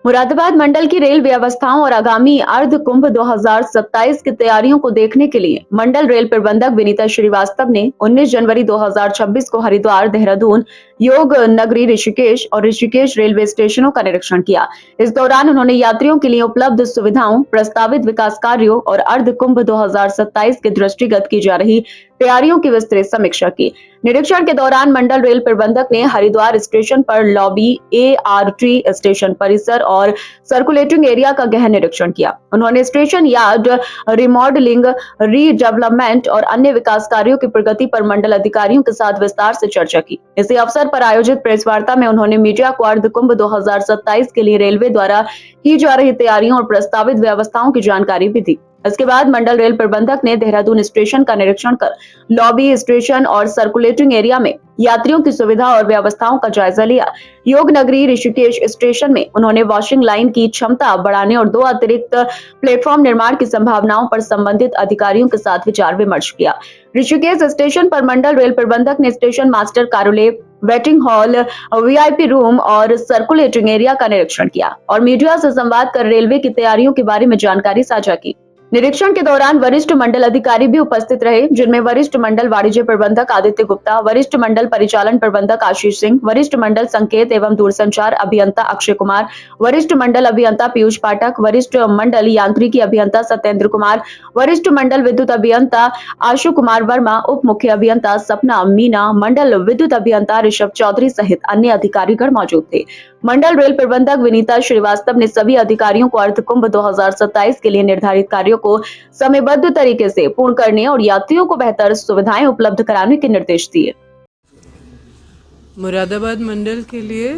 मुरादाबाद मंडल की रेल व्यवस्थाओं और आगामी अर्ध कुंभ 2027 की तैयारियों को देखने के लिए मंडल रेल प्रबंधक विनीता श्रीवास्तव ने 19 जनवरी 2026 को हरिद्वार, देहरादून, योग नगरी, ऋषिकेश और ऋषिकेश रेलवे स्टेशनों का निरीक्षण किया। इस दौरान उन्होंने यात्रियों के लिए उपलब्ध सुविधाओं, प्रस्तावित विकास कार्यों और अर्ध कुंभ 2027 के दृष्टिगत की जा रही तैयारियों की विस्तृत समीक्षा की। निरीक्षण के दौरान मंडल रेल प्रबंधक ने हरिद्वार स्टेशन पर लॉबी, ART स्टेशन परिसर और सर्कुलेटिंग एरिया का गहन निरीक्षण किया। उन्होंने स्टेशन यार्ड रिमॉडलिंग, रीडेवलपमेंट और अन्य विकास कार्यों की प्रगति पर मंडल अधिकारियों के साथ विस्तार से चर्चा की। इसी अवसर पर आयोजित प्रेस वार्ता में उन्होंने मीडिया को अर्ध कुंभ 2027 के लिए रेलवे द्वारा की जा रही तैयारियों और प्रस्तावित व्यवस्थाओं की जानकारी भी दी। इसके बाद मंडल रेल प्रबंधक ने देहरादून स्टेशन का निरीक्षण कर लॉबी, स्टेशन और सर्कुलेटिंग एरिया में यात्रियों की सुविधा और व्यवस्थाओं का जायजा लिया। योग नगरी ऋषिकेश स्टेशन में उन्होंने वॉशिंग लाइन की क्षमता बढ़ाने और 2 अतिरिक्त प्लेटफॉर्म निर्माण की संभावनाओं पर संबंधित अधिकारियों के साथ विचार विमर्श किया। ऋषिकेश स्टेशन पर मंडल रेल प्रबंधक ने स्टेशन मास्टर कार्यालय, वेटिंग हॉल, VIP रूम और सर्कुलेटिंग एरिया का निरीक्षण किया और मीडिया से संवाद कर रेलवे की तैयारियों के बारे में जानकारी साझा की। निरीक्षण के दौरान वरिष्ठ मंडल अधिकारी भी उपस्थित रहे, जिनमें वरिष्ठ मंडल वाणिज्य प्रबंधक आदित्य गुप्ता, वरिष्ठ मंडल परिचालन प्रबंधक आशीष सिंह, वरिष्ठ मंडल संकेत एवं दूरसंचार अभियंता अक्षय कुमार, वरिष्ठ मंडल अभियंता पीयूष पाठक, वरिष्ठ मंडल यांत्रिकी अभियंता सत्येंद्र कुमार, वरिष्ठ मंडल विद्युत अभियंता आशु कुमार वर्मा, उप मुख्य अभियंता सपना मीना, मंडल विद्युत अभियंता ऋषभ चौधरी सहित अन्य अधिकारीगण मौजूद थे। मंडल रेल प्रबंधक विनीता श्रीवास्तव ने सभी अधिकारियों को अर्ध कुंभ 2027 के लिए निर्धारित कार्यों को समयबद्ध तरीके से पूर्ण करने और यात्रियों को बेहतर सुविधाएं उपलब्ध कराने के निर्देश दिए। मुरादाबाद मंडल के लिए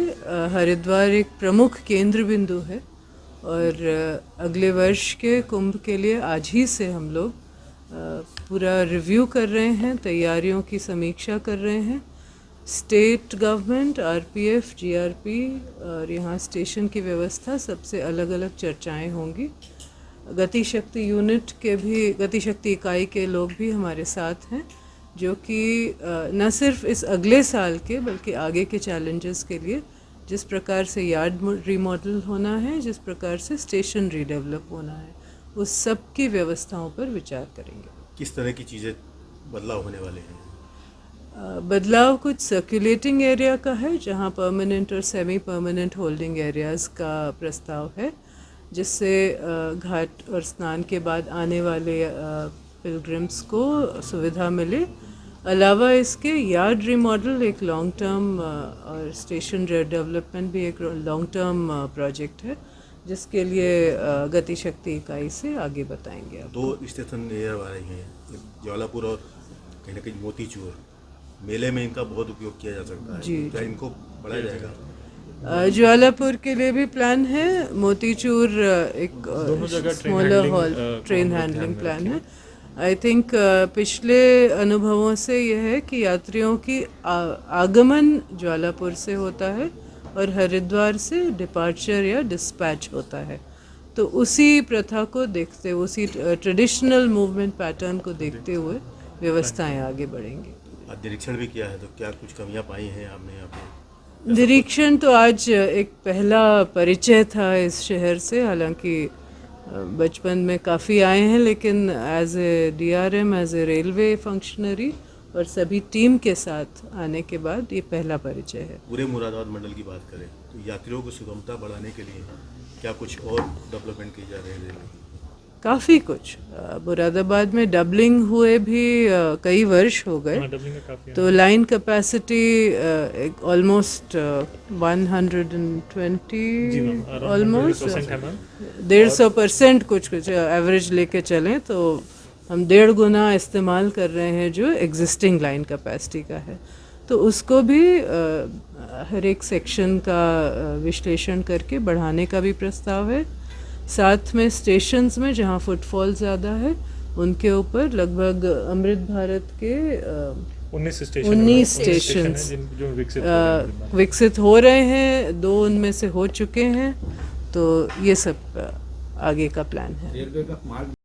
हरिद्वार एक प्रमुख केंद्र बिंदु है और अगले वर्ष के कुंभ के लिए आज ही से हम लोग पूरा रिव्यू कर रहे हैं, तैयारियों की समीक्षा कर रहे हैं। स्टेट गवर्नमेंट, RPF, GRP और यहाँ स्टेशन की व्यवस्था सबसे अलग अलग चर्चाएं होंगी। गति शक्ति यूनिट के भी, गति शक्ति इकाई के लोग भी हमारे साथ हैं, जो कि न सिर्फ इस अगले साल के बल्कि आगे के चैलेंजेस के लिए जिस प्रकार से यार्ड रीमॉडल होना है, जिस प्रकार से स्टेशन रीडेवलप होना है, उस सब की व्यवस्थाओं पर विचार करेंगे। किस तरह की चीज़ें बदलाव होने वाले हैं? बदलाव कुछ सर्कुलेटिंग एरिया का है, जहाँ परमानेंट और सेमी परमानेंट होल्डिंग एरियाज़ का प्रस्ताव है, जिससे घाट और स्नान के बाद आने वाले पिलग्रिम्स को सुविधा मिले। अलावा इसके यार्ड रिमॉडल एक लॉन्ग टर्म और स्टेशन डेवलपमेंट भी एक लॉन्ग टर्म प्रोजेक्ट है, जिसके लिए गति शक्ति इकाई से आगे बताएंगे। 2 स्टेशन एरिया आ रही हैं, ज्वालापुर और कहीं ना कहीं मोतीचूर। मेले में इनका बहुत उपयोग किया जा सकता है जी, क्या इनको बढ़ाया जाएगा? ज्वालापुर के लिए भी प्लान है, मोतीचूर एक smaller hall train handling plan है। आई थिंक पिछले अनुभवों से यह है कि यात्रियों की आगमन ज्वालापुर से होता है और हरिद्वार से डिपार्चर या डिस्पैच होता है, तो उसी प्रथा को देखते, उसी ट्रेडिशनल मूवमेंट पैटर्न को देखते हुए व्यवस्थाएं आगे बढ़ेंगी। निरीक्षण भी किया है, तो क्या कुछ कमियां पाई हैं आपने यहाँ पे? निरीक्षण तो आज एक पहला परिचय था इस शहर से, हालांकि बचपन में काफ़ी आए हैं, लेकिन as a DRM, as a railway functionary और सभी टीम के साथ आने के बाद ये पहला परिचय है। पूरे मुरादाबाद मंडल की बात करें तो यात्रियों को सुगमता बढ़ाने के लिए क्या कुछ और डेवलपमेंट की जा रही है रेलवे की? काफ़ी कुछ मुरादाबाद में डबलिंग हुए भी कई वर्ष हो गए, तो लाइन कैपेसिटी ऑलमोस्ट 120 ऑलमोस्ट 150% कुछ एवरेज लेके चलें तो हम 1.5 गुना इस्तेमाल कर रहे हैं जो एग्जिस्टिंग लाइन कैपेसिटी का है। तो उसको भी हर एक सेक्शन का विश्लेषण करके बढ़ाने का भी प्रस्ताव है। साथ में स्टेशंस में जहाँ फुटफॉल ज़्यादा है उनके ऊपर लगभग अमृत भारत के 19 स्टेशन विकसित हो रहे हैं, 2 उनमें से हो चुके हैं, तो ये सब आगे का प्लान है।